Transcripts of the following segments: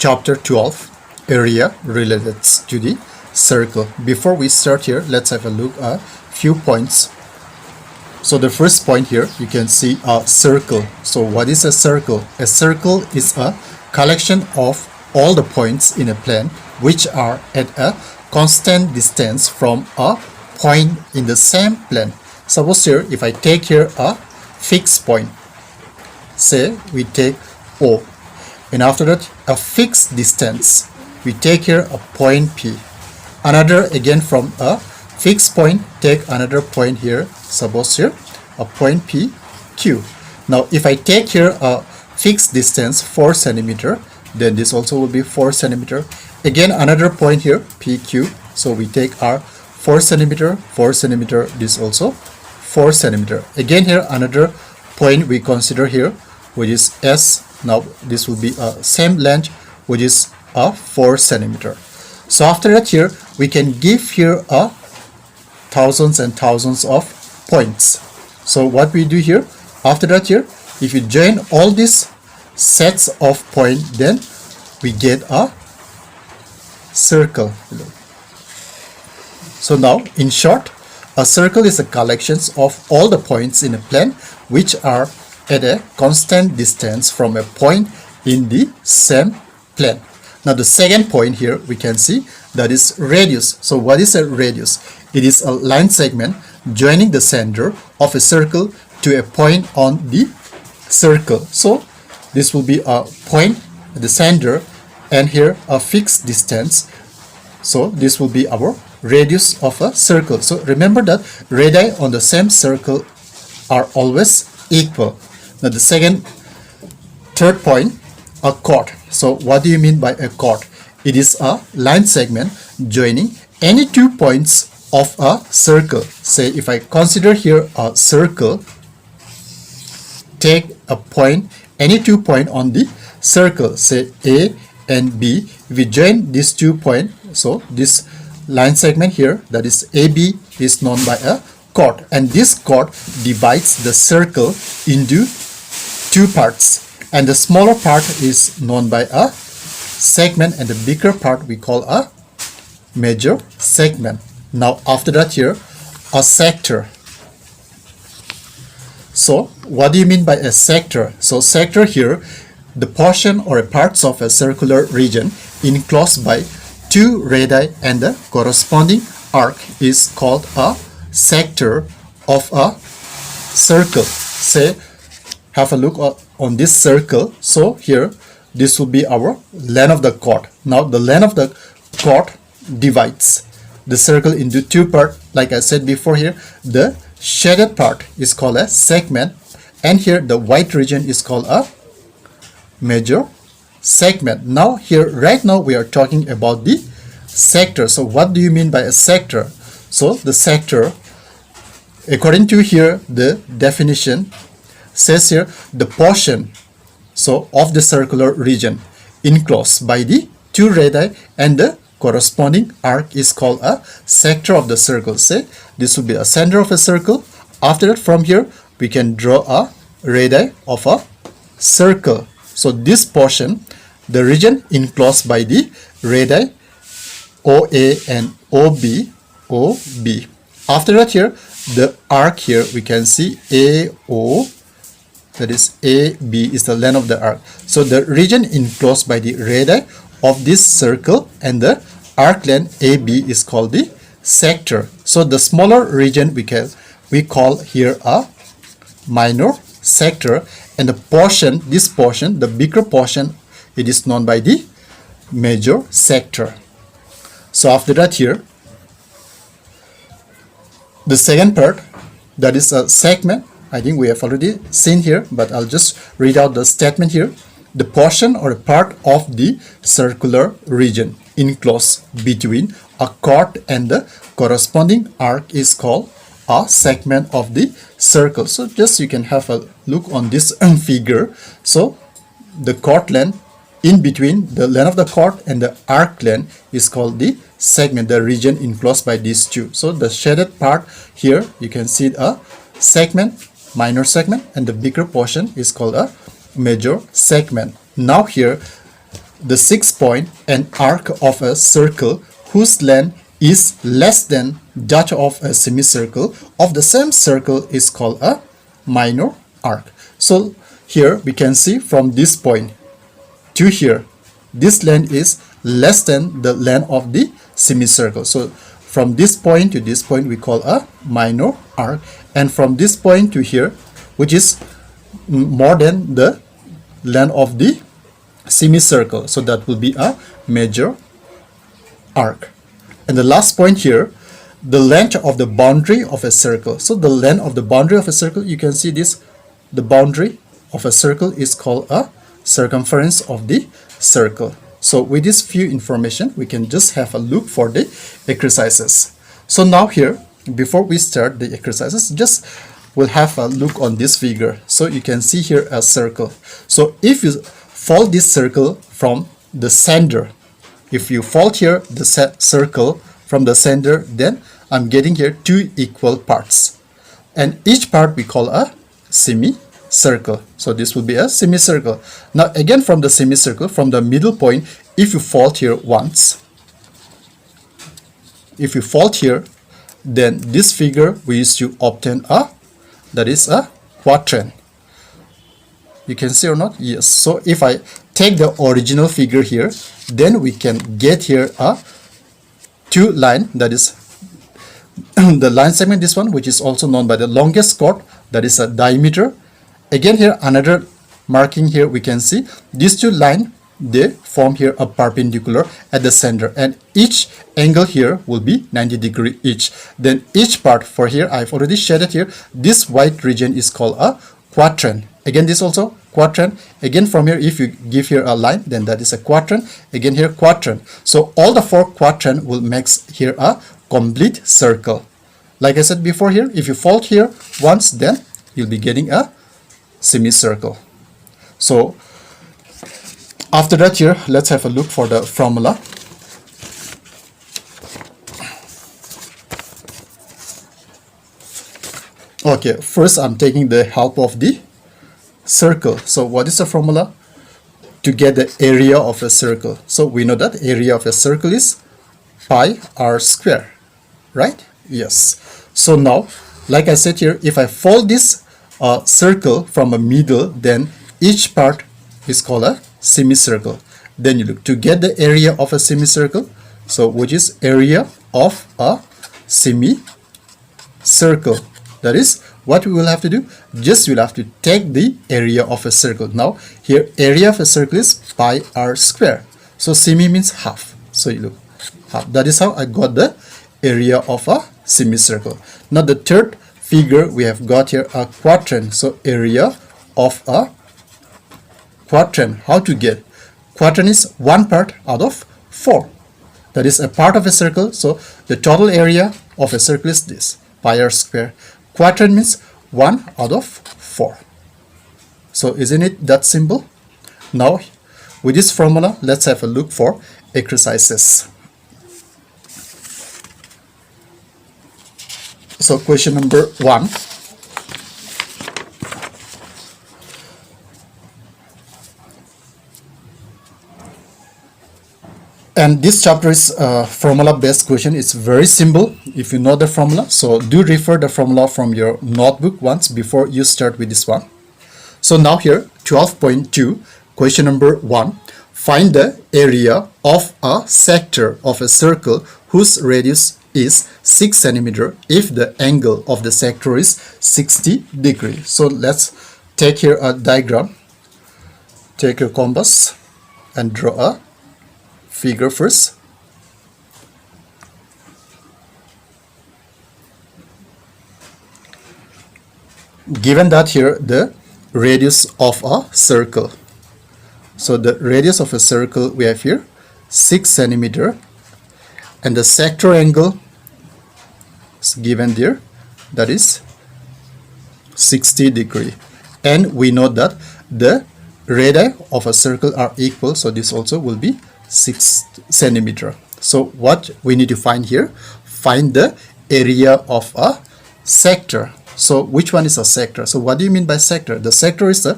Chapter 12, area related to the circle. Before we start here, let's have a look at a few points. So the first point here, you can see a circle. So what is a circle? A circle is a collection of all the points in a plane which are at a constant distance from a point in the same plane. Suppose here, if I take here a fixed point, say we take O, and after that a fixed distance, we take here a point P. Another again from a fixed point, take another point here, suppose here a point P, Q. Now if I take here a fixed distance 4 centimeter, then this also will be 4 centimeter. Again another point here, PQ. So we take our 4 centimeter, 4 centimeter, this also 4 centimeter. Again here another point we consider here, which is S. Now this will be a same length, which is a 4 centimeter. So after that here, we can give here a thousands and thousands of points. So what we do here, after that here, if you join all these sets of points, then we get a circle. So now, in short, a circle is a collection of all the points in a plane which are at a constant distance from a point in the same plane. Now the second point here we can see, that is radius. So what is a radius? It is a line segment joining the center of a circle to a point on the circle. So this will be a point at the center and here a fixed distance. So this will be our radius of a circle. So remember that radii on the same circle are always equal. Now the third point, a chord. So what do you mean by a chord? It is a line segment joining any 2 points of a circle. Say if I consider here a circle, take a point, any 2 points on the circle, say A and B. If we join these 2 points, so this line segment here, that is AB, is known by a chord, and this chord divides the circle into 2 parts, and the smaller part is known by a segment and the bigger part we call a major segment. Now after that here, a sector. So what do you mean by a sector? So sector here, the portion or a parts of a circular region enclosed by 2 radii and the corresponding arc is called a sector of a circle. Say, have a look on this circle. So here, this will be our length of the chord. Now the length of the chord divides the circle into 2 parts. Like I said before here, the shaded part is called a segment, and here the white region is called a major segment. Now here, right now we are talking about the sector. So what do you mean by a sector? So the sector, according to here the definition, says here the portion of the circular region enclosed by the 2 radii and the corresponding arc is called a sector of the circle. Say this will be a center of a circle. After that, from here we can draw a radii of a circle. So this portion, the region enclosed by the radii OA and OB. After that here, the arc here we can see AO, that is AB is the length of the arc. So the region enclosed by the radii of this circle and the arc length AB is called the sector. So the smaller region we call here a minor sector, and the portion, this portion, the bigger portion, it is known by the major sector. So after that here, the second part, that is a segment. I think we have already seen here, but I'll just read out the statement here. The portion or a part of the circular region enclosed between a chord and the corresponding arc is called a segment of the circle. So just you can have a look on this figure. So the chord length in between the length of the chord and the arc length is called the segment, the region enclosed by these 2. So the shaded part here, you can see a segment, minor segment, and the bigger portion is called a major segment. Now here, the 6 point and arc of a circle whose length is less than that of a semicircle of the same circle is called a minor arc. So here we can see from this point to here, this length is less than the length of the semicircle. So from this point to this point we call a minor arc, and from this point to here, which is more than the length of the semicircle, so that will be a major arc. And the last point here, the length of the boundary of a circle. So the length of the boundary of a circle, you can see this, the boundary of a circle is called a circumference of the circle. So with this few information, we can just have a look for the exercises. So now here, before we start the exercises, just we'll have a look on this figure. So you can see here a circle. So if you fold this circle from the center, if you fold here the circle from the center, then I'm getting here two equal parts, and each part we call a semicircle. So this will be a semicircle. Now again, from the semicircle, from the middle point, if you fold here once, if you fold here, then this figure we used to obtain a, that is a quadrant. You can see or not? Yes. So if I take the original figure here, then we can get here a two line, that is the line segment, this one, which is also known by the longest chord, that is a diameter. Again here another marking here, we can see these two lines, they form here a perpendicular at the center, and each angle here will be 90 degrees each. Then each part, for here I've already shaded here, this white region is called a quadrant. Again this also quadrant. Again from here, if you give here a line, then that is a quadrant. Again here quadrant. So all the four quadrant will make here a complete circle. Like I said before here, if you fold here once, then you'll be getting a semicircle. So after that here, let's have a look for the formula. Okay, first I'm taking the help of the circle. So what is the formula? To get the area of a circle. So we know that area of a circle is pi r square, right? Yes. So now, like I said here, if I fold this circle from a middle, then each part is called a semicircle. Then you look to get the area of a semicircle, so which is area of a semicircle. That is what we will have to do. Just we'll have to take the area of a circle. Now here area of a circle is pi r square. So semi means half. So you look half. That is how I got the area of a semicircle. Now the third figure we have got here a quadrant. So area of a quadrant. How to get? Quadrant is one part out of 4. That is a part of a circle. So the total area of a circle is this, pi r square. Quadrant means 1 out of 4. So isn't it that simple? Now with this formula, let's have a look for exercises. So question number 1. And this chapter is a formula based question. It's very simple if you know the formula. So do refer the formula from your notebook once before you start with this one. So now here 12.2, question number 1. Find the area of a sector of a circle whose radius is 6 centimeter if the angle of the sector is 60 degrees. So let's take here a diagram. Take your compass and draw a figure first. Given that here the radius of a circle. So the radius of a circle we have here 6 centimeter, and the sector angle is given there, that is 60 degree. And we know that the radii of a circle are equal, so this also will be 6 centimeter. So what we need to find here, find the area of a sector. So which one is a sector? So what do you mean by sector? The sector is the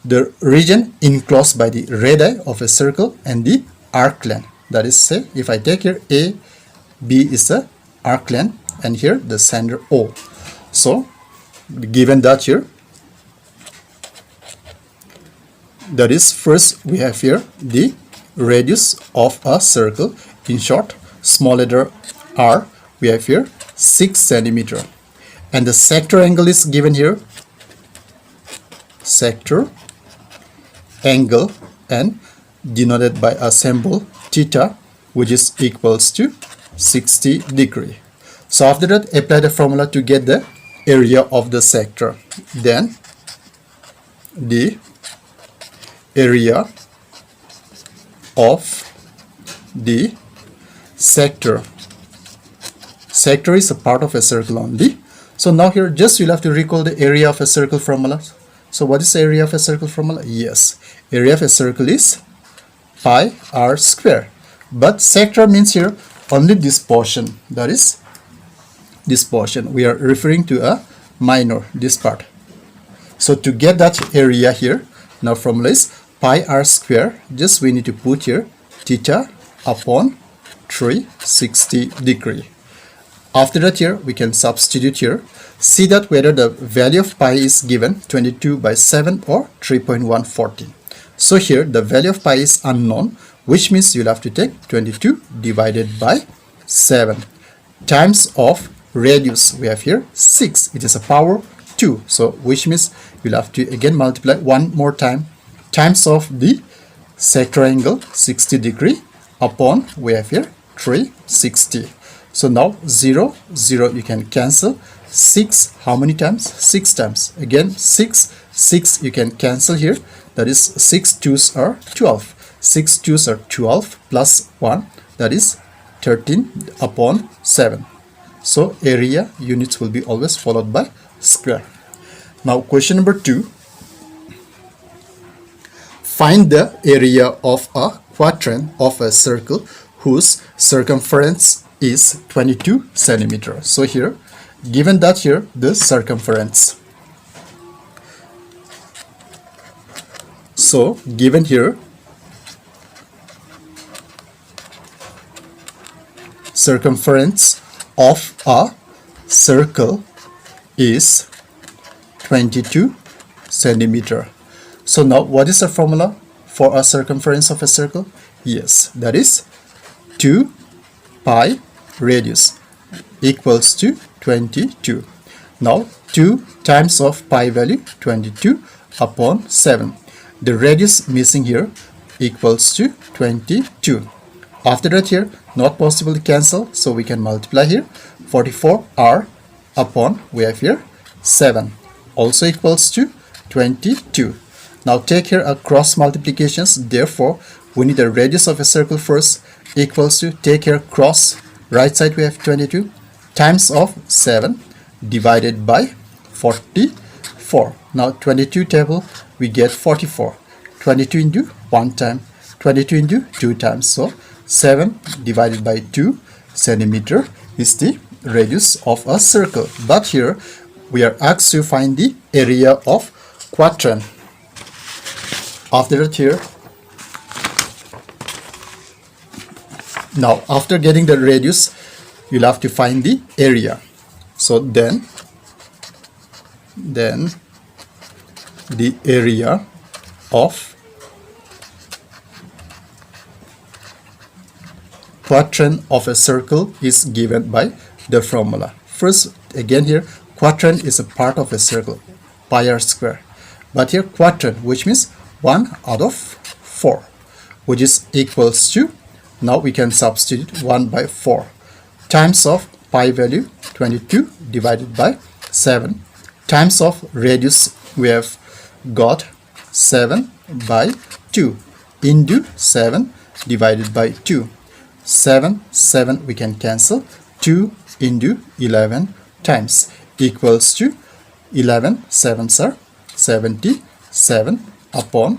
the region enclosed by the radii of a circle and the arc length. That is, say, if I take here A, B is the arc length, and here the center O. So, given that here, that is, first we have here the radius of a circle. In short, small letter r, we have here 6 centimeter. And the sector angle is given here. Sector angle, and denoted by a symbol theta, which is equals to 60 degree. So after that, apply the formula to get the area of the sector. Then the area of the sector. Sector is a part of a circle only. So now here just you'll have to recall the area of a circle formula. So what is the area of a circle formula? Yes, area of a circle is pi r square. But sector means here only this portion. That is this portion. We are referring to a minor, this part. So to get that area here, now formula is pi r square. Just we need to put here theta upon 360 degree. After that here, we can substitute here. See that whether the value of pi is given 22 by 7 or 3.140. So here the value of pi is unknown, which means you'll have to take 22 divided by 7 times of radius. We have here 6. It is a power 2. So which means you'll have to again multiply one more time times of the sector angle 60 degree upon we have here 360. So now 0, 0 you can cancel. 6, how many times? 6 times. Again 6, 6 you can cancel here. That is 6 2's are 12. 6 2's are 12 plus 1. That is 13 upon 7. So area units will be always followed by square. Now question number 2. Find the area of a quadrant of a circle whose circumference is 22 centimeter. So here, given that here the circumference. So given here circumference of a circle is 22 centimeter. So now what is the formula for a circumference of a circle? Yes, that is 2 pi radius equals to 22. Now 2 times of pi value 22 upon 7. The radius missing here equals to 22. After that here not possible to cancel, so we can multiply here 44r upon we have here 7 also equals to 22. Now take here a cross multiplications. Therefore we need the radius of a circle first equals to, take here cross, right side we have 22 times of 7 divided by 44. Now 22 table we get 44. 22 into 1 time, 22 into 2 times. So 7 divided by 2 centimeter is the radius of a circle. But here we are asked to find the area of quadrant. After that here, now after getting the radius, you'll have to find the area. So then the area of quadrant of a circle is given by the formula. First, again here, quadrant is a part of a circle, pi r square. But here quadrant, which means 1 out of 4, which is equals to, now we can substitute 1 by 4 times of pi value 22 divided by 7 times of radius we have got 7 by 2 into 7 divided by 2. 7 we can cancel. 2 into 11 times equals to 11 7s are 77 upon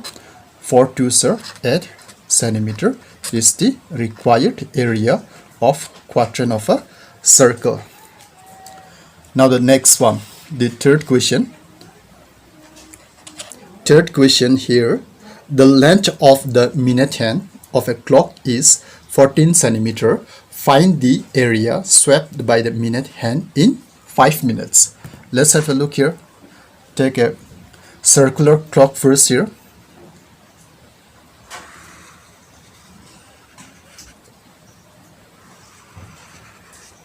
4 2s are 8 centimeter is the required area of quadrant of a circle. Now the next one, the third question. Third question here. The length of the minute hand of a clock is 14 centimeter. Find the area swept by the minute hand in 5 minutes. Let's have a look here. Take a circular clock first here.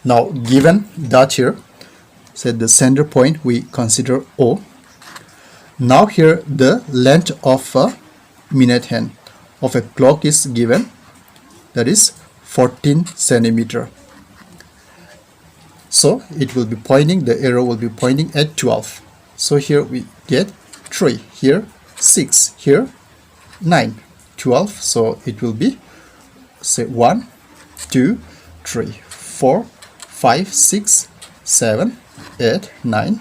Now given dot here, set the center point we consider O. Now here the length of a minute hand of a clock is given, that is 14 centimeter. So it will be pointing, the arrow will be pointing at 12. So here we get 3, here 6, here 9, 12. So it will be, say 1, 2, 3, 4, 5, 6, 7, 8, 9,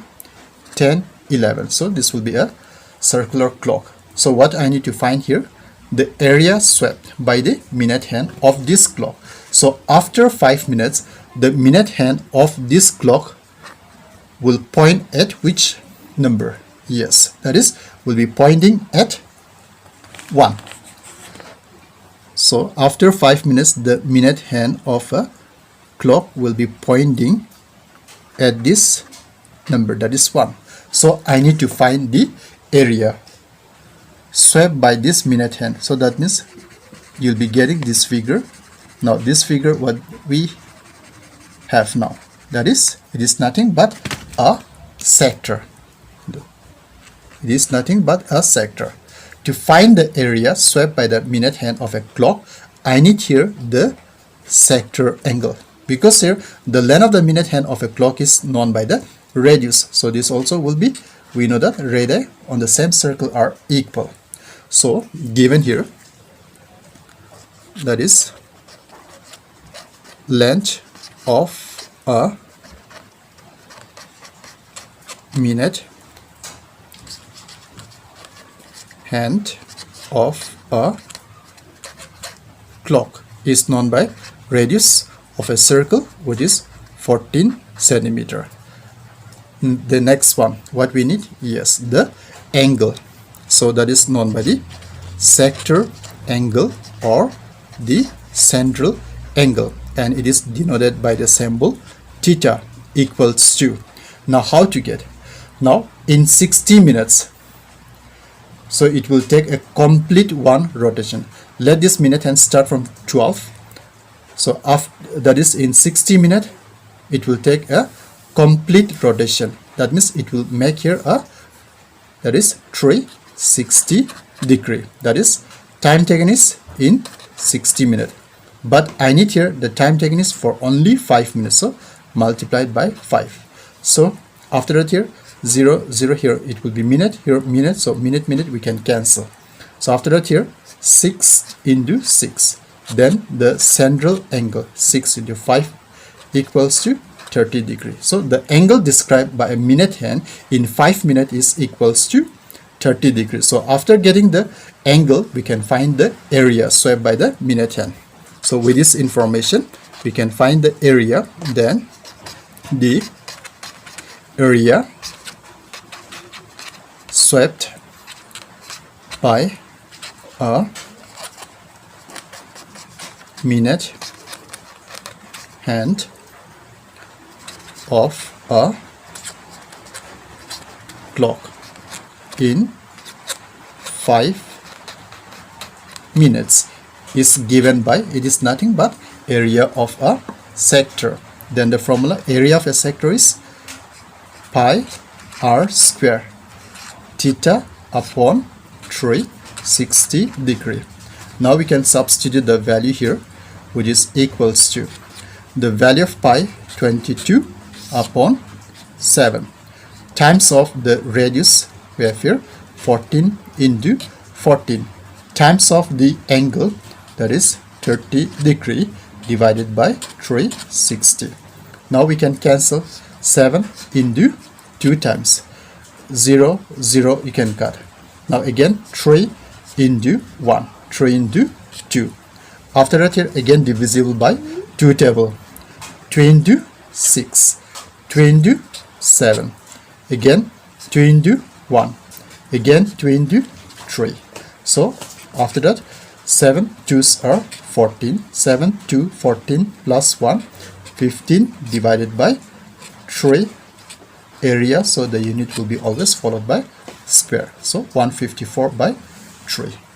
10, 11. So this will be a circular clock. So what I need to find here, the area swept by the minute hand of this clock. So after 5 minutes, the minute hand of this clock will point at which number? Yes, that is, will be pointing at 1. So after 5 minutes, the minute hand of a clock will be pointing at this number, that is 1. So I need to find the area swept by this minute hand. So that means you'll be getting this figure. Now this figure what we have now, that is, it is nothing but a sector. It is nothing but a sector. To find the area swept by the minute hand of a clock, I need here the sector angle, because here the length of the minute hand of a clock is known by the radius. So this also will be, we know that radii on the same circle are equal. So given here, that is length of a minute hand of a clock is known by radius of a circle, which is 14 centimeter. The next one, what we need? Yes, the angle. So that is known by the sector angle or the central angle, and it is denoted by the symbol theta equals to. Now how to get? Now in 60 minutes, so it will take a complete one rotation. Let this minute hand start from 12. So after, that is in 60 minutes, it will take a complete rotation. That means it will make here a, that is 360 degree. That is, time taken is in 60 minutes. But I need here the time taken is for only 5 minutes. So multiplied by 5. So after that here 0, 0 here it will be minute, here minute. So minute, minute we can cancel. So after that here 6 into 6. Then the central angle 6 into 5 equals to 30 degrees. So the angle described by a minute hand in 5 minutes is equals to 30 degrees. So after getting the angle, we can find the area swept by the minute hand. So with this information, we can find the area. Then the area swept by a minute hand of a clock in 5 minutes is given by, it is nothing but area of a sector. Then the formula, area of a sector is pi r square theta upon 360 degree. Now we can substitute the value here, which is equals to the value of pi 22 upon 7 times of the radius we have here 14 into 14 times of the angle, that is 30 degree, divided by 360. Now we can cancel 7 into 2 times 0, 0 you can cut. Now again 3 into 1, 3 into 2. After that here again divisible by 2 table. 2 into 6, 2 into 7, again 2 into 1, again 2 into 3. So after that, 7 2s are 14, 7 2 14 plus 1 15 divided by 3 area, so the unit will be always followed by square, so 154 by 3.